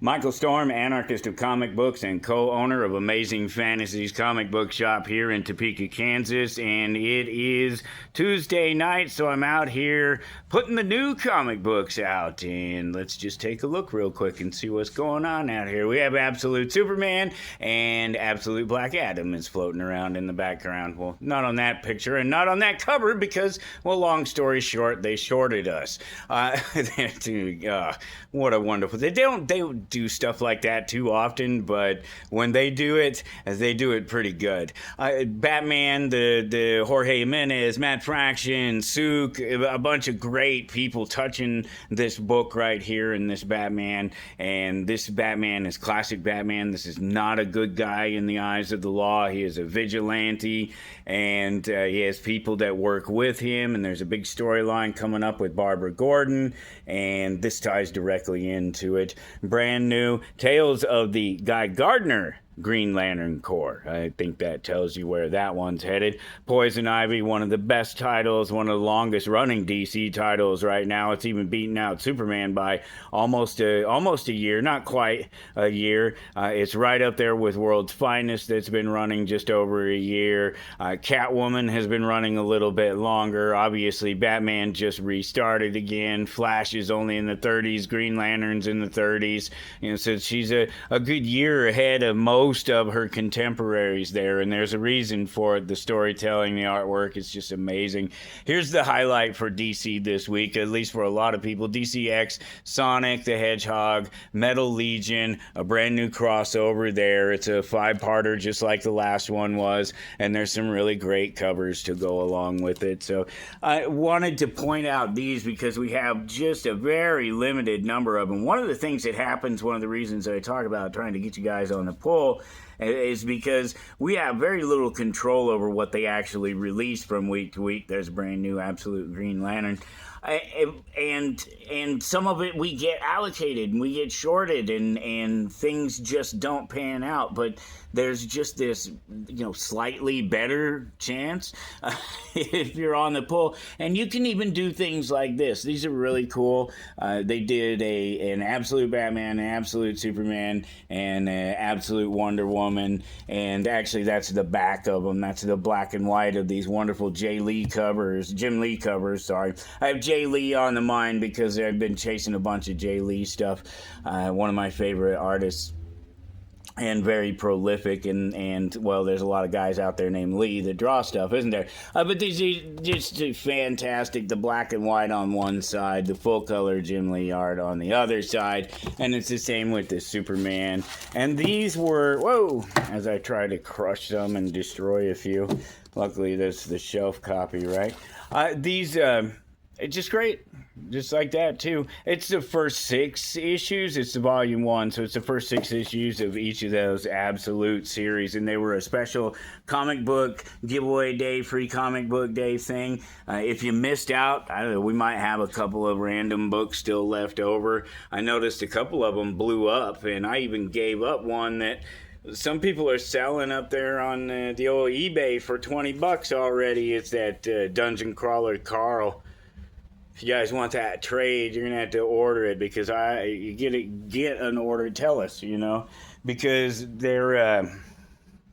Michael Storm, anarchist of comic books and co-owner of Amazing Fantasies comic book shop here in Topeka, Kansas, and it is Tuesday night, so I'm out here putting the new comic books out, and let's just take a look real quick and see what's going on out here. We have Absolute Superman and Absolute Black Adam is floating around in the background. Well, not on that picture and not on that cover because, well, long story short, they shorted us. What a wonderful... They don't do stuff like that too often, but when they do it pretty good. Batman, the Jorge Jimenez, Matt Fraction, Sook, a bunch of great people touching this book right here in this Batman, and this Batman is classic Batman. This is not a good guy in the eyes of the law. He is a vigilante, and he has people that work with him, and there's a big storyline coming up with Barbara Gordon, and this ties directly into it. Brand new Tales of the Guy Gardner Green Lantern Corps. I think that tells you where that one's headed. Poison Ivy, one of the best titles, one of the longest running DC titles right now. It's even beaten out Superman by almost a year, not quite a year. It's right up there with World's Finest that's been running just over a year. Catwoman has been running a little bit longer. Obviously, Batman just restarted again. Flash is only in the 30s. Green Lantern's in the 30s. So she's a good year ahead of most of her contemporaries there, and there's a reason for it. The storytelling, the artwork, is just amazing. Here's the highlight for DC this week, at least for a lot of people. DCX, Sonic the Hedgehog, Metal Legion, a brand new crossover there. It's a 5-parter just like the last one was, and there's some really great covers to go along with it. So I wanted to point out these because we have just a very limited number of them. One of the things that happens, one of the reasons that I talk about trying to get you guys on the pull, is because we have very little control over what they actually release from week to week. There's a brand new Absolute Green Lantern. And some of it we get allocated and we get shorted and things just don't pan out. But there's just this, slightly better chance if you're on the pull. And you can even do things like this. These are really cool. They did an Absolute Batman, an Absolute Superman, and an Absolute Wonder Woman. And actually, that's the back of them. That's the black and white of these wonderful Jim Lee covers, sorry. I have Jay Lee on the mind because I've been chasing a bunch of Jay Lee stuff. One of my favorite artists and very prolific, and well, there's a lot of guys out there named Lee that draw stuff, isn't there? But these are just fantastic. The black and white on one side, the full color Jim Lee art on the other side, and it's the same with the Superman. And these were, whoa, as I try to crush some and destroy a few. Luckily, that's the shelf copy, right? These, it's just great. Just like that, too. It's the first 6 issues. It's the volume 1, so it's the first 6 issues of each of those Absolute series, and they were a special comic book giveaway day, free comic book day thing. If you missed out, I don't know, we might have a couple of random books still left over. I noticed a couple of them blew up, and I even gave up one that some people are selling up there on the old eBay for $20 already. It's that Dungeon Crawler Carl. If you guys want that trade, you're gonna have to order it because you get an order. Tell us, because they're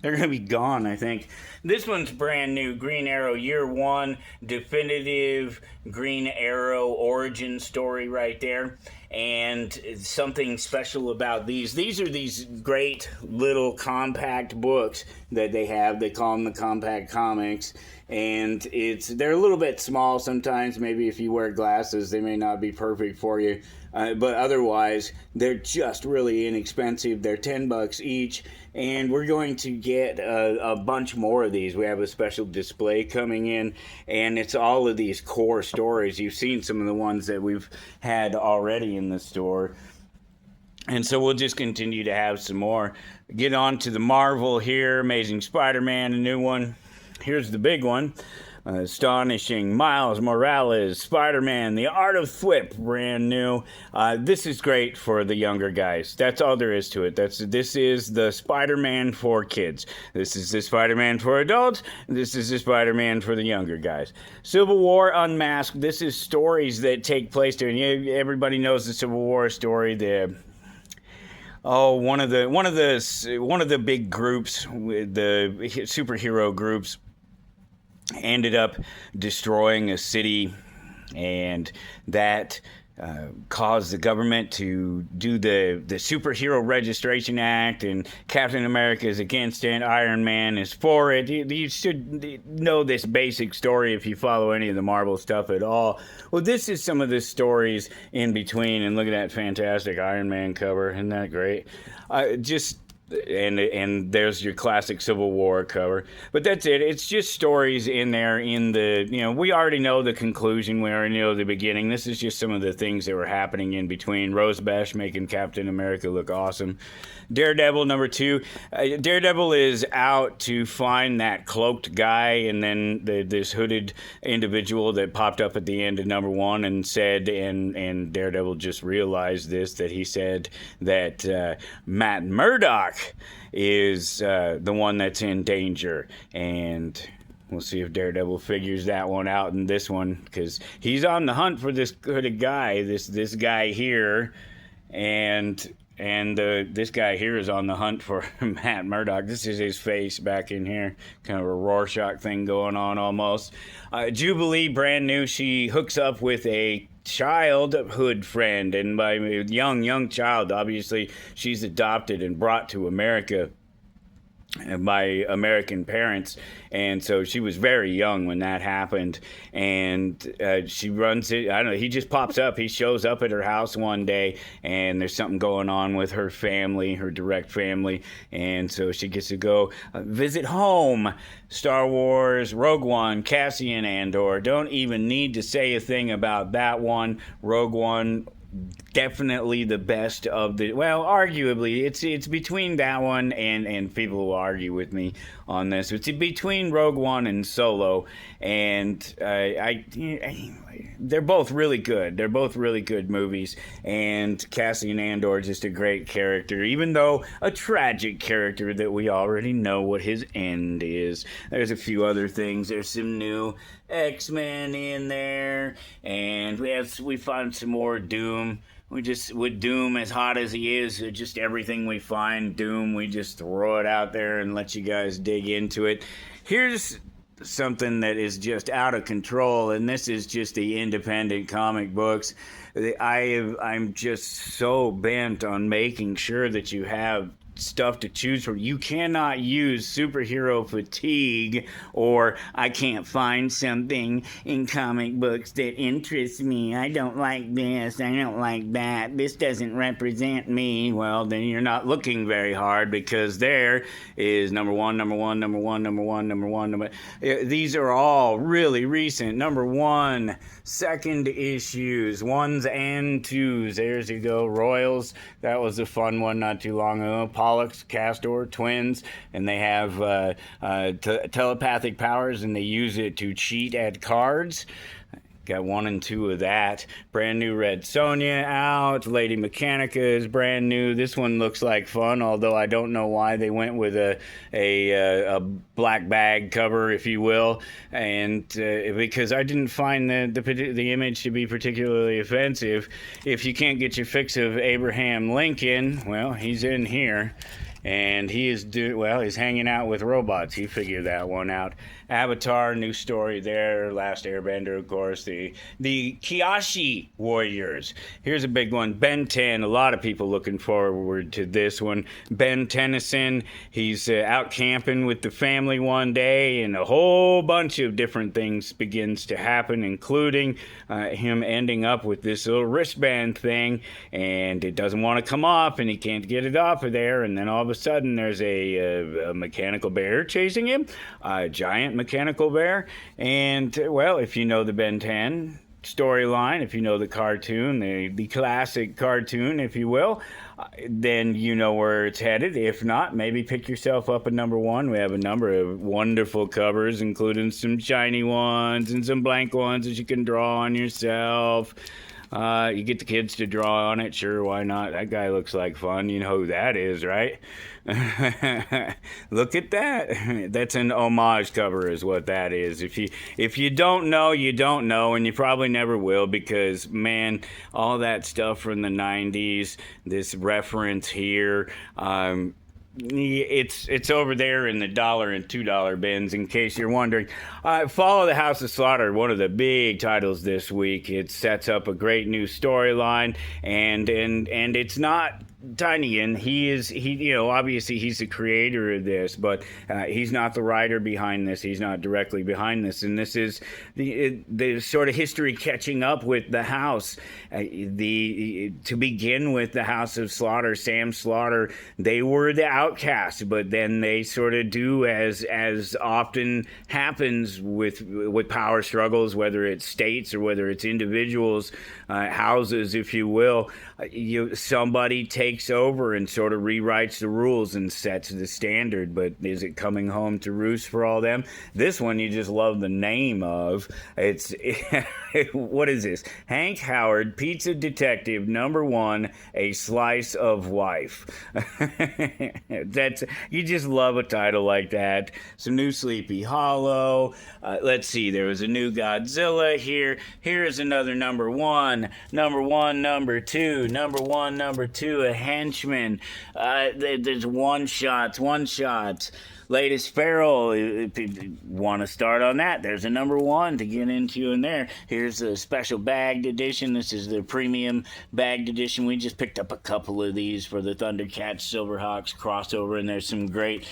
gonna be gone. I think this one's brand new. Green Arrow Year 1 definitive Green Arrow origin story right there. And something special about these are these great little compact books that they have. They call them the compact comics, and they're a little bit small sometimes. Maybe if you wear glasses, they may not be perfect for you, but otherwise they're just really inexpensive. They're $10 each, and we're going to get a bunch more of these. We have a special display coming in, and it's all of these core stories. You've seen some of the ones that we've had already in the store, and so we'll just continue to have some more. Get on to the Marvel here. Amazing Spider-Man, a new one. Here's the big one. Astonishing Miles Morales, Spider-Man, The Art of Thwip, brand new. This is great for the younger guys. That's all there is to it. This is the Spider-Man for kids. This is the Spider-Man for adults. This is the Spider-Man for the younger guys. Civil War Unmasked. This is stories that take place there. And everybody knows the Civil War story. Oh, one of the big groups, the superhero groups, ended up destroying a city, and that caused the government to do the Superhero Registration Act, and Captain America is against it, Iron Man is for it. You should know this basic story if you follow any of the Marvel stuff at all. Well, this is some of the stories in between, and look at that fantastic Iron Man cover. Isn't that great? Just and there's your classic Civil War cover. But that's it. It's just stories in there. We already know the conclusion. We already know the beginning. This is just some of the things that were happening in between. Rose Bash making Captain America look awesome. Daredevil #2. Daredevil is out to find that cloaked guy, and then this hooded individual that popped up at the end of #1 and said, and Daredevil just realized this, that he said that Matt Murdock is the one that's in danger. And we'll see if Daredevil figures that one out in this one, because he's on the hunt for this hooded guy, this guy here, and this guy here is on the hunt for Matt Murdock. This is his face back in here. Kind of a Rorschach thing going on almost. Jubilee, brand new. She hooks up with a childhood friend. And by young child, obviously, she's adopted and brought to America by American parents, and so she was very young when that happened. And she runs it. I don't know. He just pops up. He shows up at her house one day, and there's something going on with her family, her direct family, and so she gets to go visit home. Star Wars, Rogue One, Cassian Andor. Don't even need to say a thing about that one. Rogue One, definitely the best of the, well, arguably it's between that one and people will argue with me on this. It's between Rogue One and Solo, and they're both really good. They're both really good movies, and Cassian Andor just a great character, even though a tragic character that we already know what his end is. There's a few other things. There's some new X-Men in there, and we find some more Doom. With Doom as hot as he is, just everything we find Doom, we just throw it out there and let you guys dig into it. Here's something that is just out of control, and this is just the independent comic books. I'm just so bent on making sure that you have stuff to choose from. You cannot use superhero fatigue, or I can't find something in comic books that interests me. I don't like this. I don't like that. This doesn't represent me. Well, then you're not looking very hard, because there is number one. These are all really recent. #1, second issues, 1s and 2s. There's you go. Royals. That was a fun one not too long ago. Pollux, Castor, twins, and they have telepathic powers, and they use it to cheat at cards. Got 1 and 2 of that. Brand new Red Sonja out. Lady Mechanica is brand new. This one looks like fun, although I don't know why they went with a black bag cover, if you will, and because I didn't find the image to be particularly offensive. If you can't get your fix of Abraham Lincoln, well, he's in here. And he's hanging out with robots. He figured that one out. Avatar, new story there. Last Airbender, of course. The Kyashi Warriors. Here's a big one. Ben 10. A lot of people looking forward to this one. Ben Tennyson. He's out camping with the family one day, and a whole bunch of different things begins to happen, including him ending up with this little wristband thing, and it doesn't want to come off, and he can't get it off of there. And then all of a sudden, there's a mechanical bear chasing him. A giant mechanical bear. And, well, if you know the Ben 10 storyline, if you know the cartoon, the classic cartoon, if you will, then you know where it's headed. If not, maybe pick yourself up a #1. We have a number of wonderful covers, including some shiny ones and some blank ones that you can draw on yourself. You get the kids to draw on it. Sure, why not? That guy looks like fun. You know who that is, right? Look at that. That's an homage cover is what that is. If you don't know, you don't know, and you probably never will, because man, all that stuff from the 90s, this reference here, it's over there in the $1 and $2 bins, in case you're wondering. Follow the House of Slaughter, one of the big titles this week. It sets up a great new storyline, and it's not Tinian. Obviously he's the creator of this, but he's not the writer behind this. He's not directly behind this, and this is the sort of history catching up with the house. To begin with, the House of Slaughter, Sam Slaughter, they were the outcasts, but then they sort of do as often happens with power struggles, whether it's states or whether it's individuals, houses, if you will. Somebody takes over and sort of rewrites the rules and sets the standard, but is it coming home to roost for all them? This one you just love the name of. It's what is this? Hank Howard, Pizza Detective #1, A Slice of Wife. You just love a title like that. Some new Sleepy Hollow. Let's see, there was a new Godzilla here. Here's another #1, #2, #2, a henchman. There's one shots. Latest Feral, if you want to start on that, there's a #1 to get into in there. Here's a special bagged edition. This is the premium bagged edition. We just picked up a couple of these for the Thundercats Silverhawks crossover, and there's some great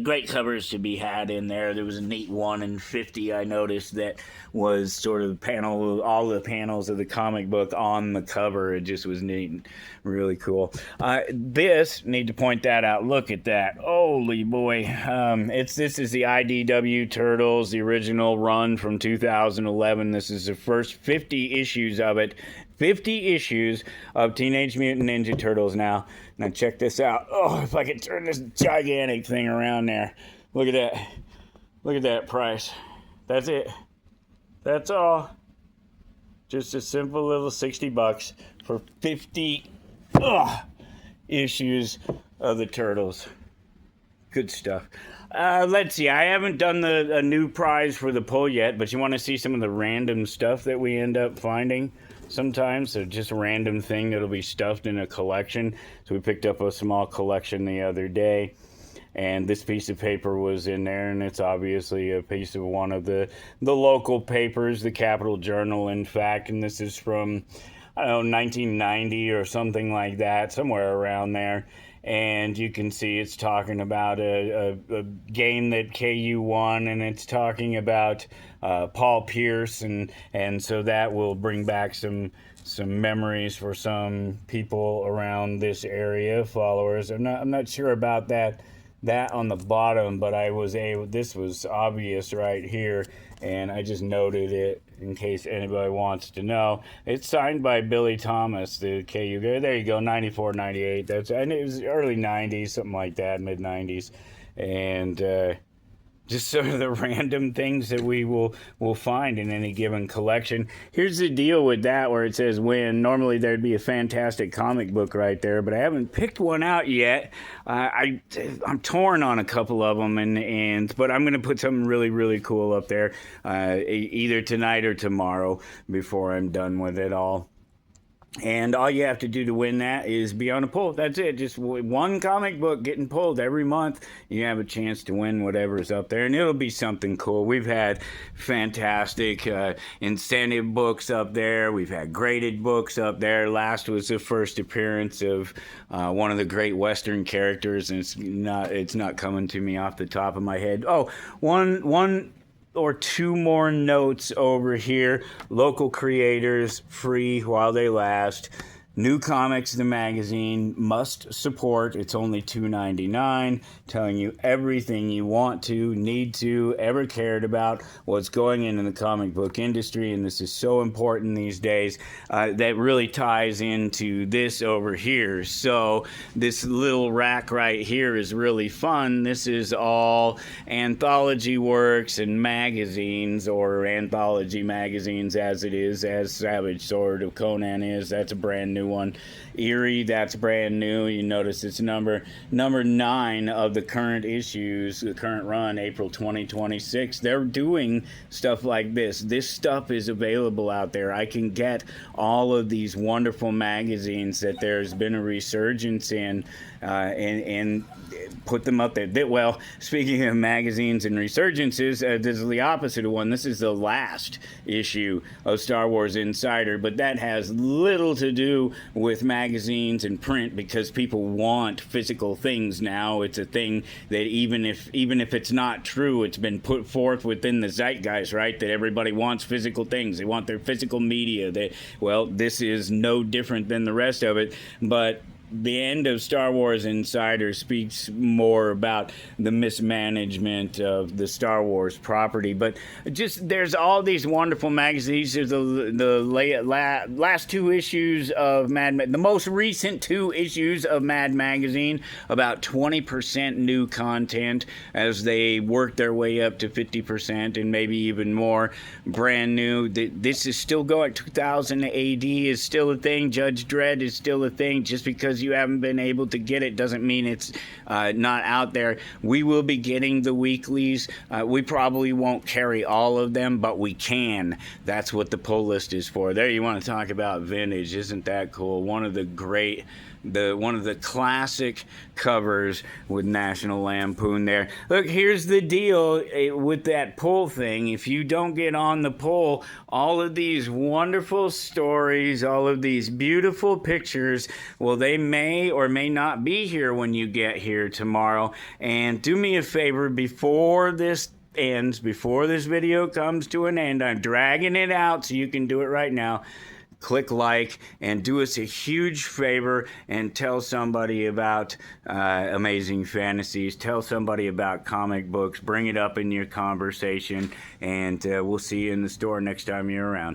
great covers to be had in there. There was a neat 1 in 50 I noticed that was sort of all the panels of the comic book on the cover. It just was neat and really cool. Need to point that out. Look at that. Holy boy. This is the IDW Turtles, the original run from 2011. This is the first 50 issues of it. 50 issues of Teenage Mutant Ninja Turtles now. Now check this out. Oh, if I could turn this gigantic thing around there. Look at that. Look at that price. That's it. That's all. Just a simple little $60 for 50 issues of the Turtles. Good stuff. Let's see. I haven't done a new prize for the poll yet, but you want to see some of the random stuff that we end up finding sometimes? So just a random thing that'll be stuffed in a collection. So we picked up a small collection the other day, and this piece of paper was in there, and it's obviously a piece of one of the local papers, the Capital Journal, in fact, and this is from, I don't know, 1990 or something like that, somewhere around there. And you can see it's talking about a game that KU won, and it's talking about Paul Pierce, and so that will bring back some memories for some people around this area, followers. I'm not sure about that on the bottom, but this was obvious right here, and I just noted it in case anybody wants to know. It's signed by Billy Thomas, the KU guy. There you go, 94, 98. And it was early 90s, something like that, mid 90s. And just sort of the random things that we will find in any given collection. Here's the deal with that, where it says win. Normally there'd be a fantastic comic book right there, but I haven't picked one out yet. I'm torn on a couple of them, but I'm going to put something really, really cool up there either tonight or tomorrow before I'm done with it all. And all you have to do to win that is be on a poll. That's it. Just one comic book getting pulled every month. You have a chance to win whatever's up there, and it'll be something cool. We've had fantastic incentive books up there. We've had graded books up there. Last was the first appearance of one of the great Western characters, and it's not coming to me off the top of my head. Oh, one or two more notes over here. Local creators, free while they last. New Comics, the magazine, must support. It's only $2.99, telling you everything you want to, need to, ever cared about, what's going in the comic book industry, and this is so important these days. That really ties into this over here. So this little rack right here is really fun. This is all anthology works and magazines, or anthology magazines as it is, as Savage Sword of Conan is. That's a brand new one. Eerie, that's brand new. You notice it's number 9 of the current issues, the current run, April 2026. They're doing stuff like this. This stuff is available out there. I can get all of these wonderful magazines that there's been a resurgence in, and put them up there. Well, speaking of magazines and resurgences, this is the opposite of one. This is the last issue of Star Wars Insider, but that has little to do with magazines and print, because people want physical things now. It's a thing that even if it's not true, it's been put forth within the zeitgeist, right? That everybody wants physical things. They want their physical media. Well, this is no different than the rest of it, but the end of Star Wars Insider speaks more about the mismanagement of the Star Wars property. But just, there's all these wonderful magazines. There's the last 2 issues of the most recent 2 issues of Mad Magazine, about 20% new content as they work their way up to 50% and maybe even more brand new. This is still going. 2000 AD is still a thing. Judge Dredd is still a thing. Just because you haven't been able to get it doesn't mean it's not out there. We will be getting the weeklies. We probably won't carry all of them, but we can. That's what the pull list is for. There, you want to talk about vintage. Isn't that cool? One of the classic covers with National Lampoon there. Look, here's the deal with that pull thing. If you don't get on the pull, all of these wonderful stories, all of these beautiful pictures, well, they may or may not be here when you get here tomorrow. And do me a favor, before this ends, before this video comes to an end, I'm dragging it out so you can do it right now. Click like and do us a huge favor and tell somebody about Amazing Fantasies. Tell somebody about comic books. Bring it up in your conversation, and we'll see you in the store next time you're around.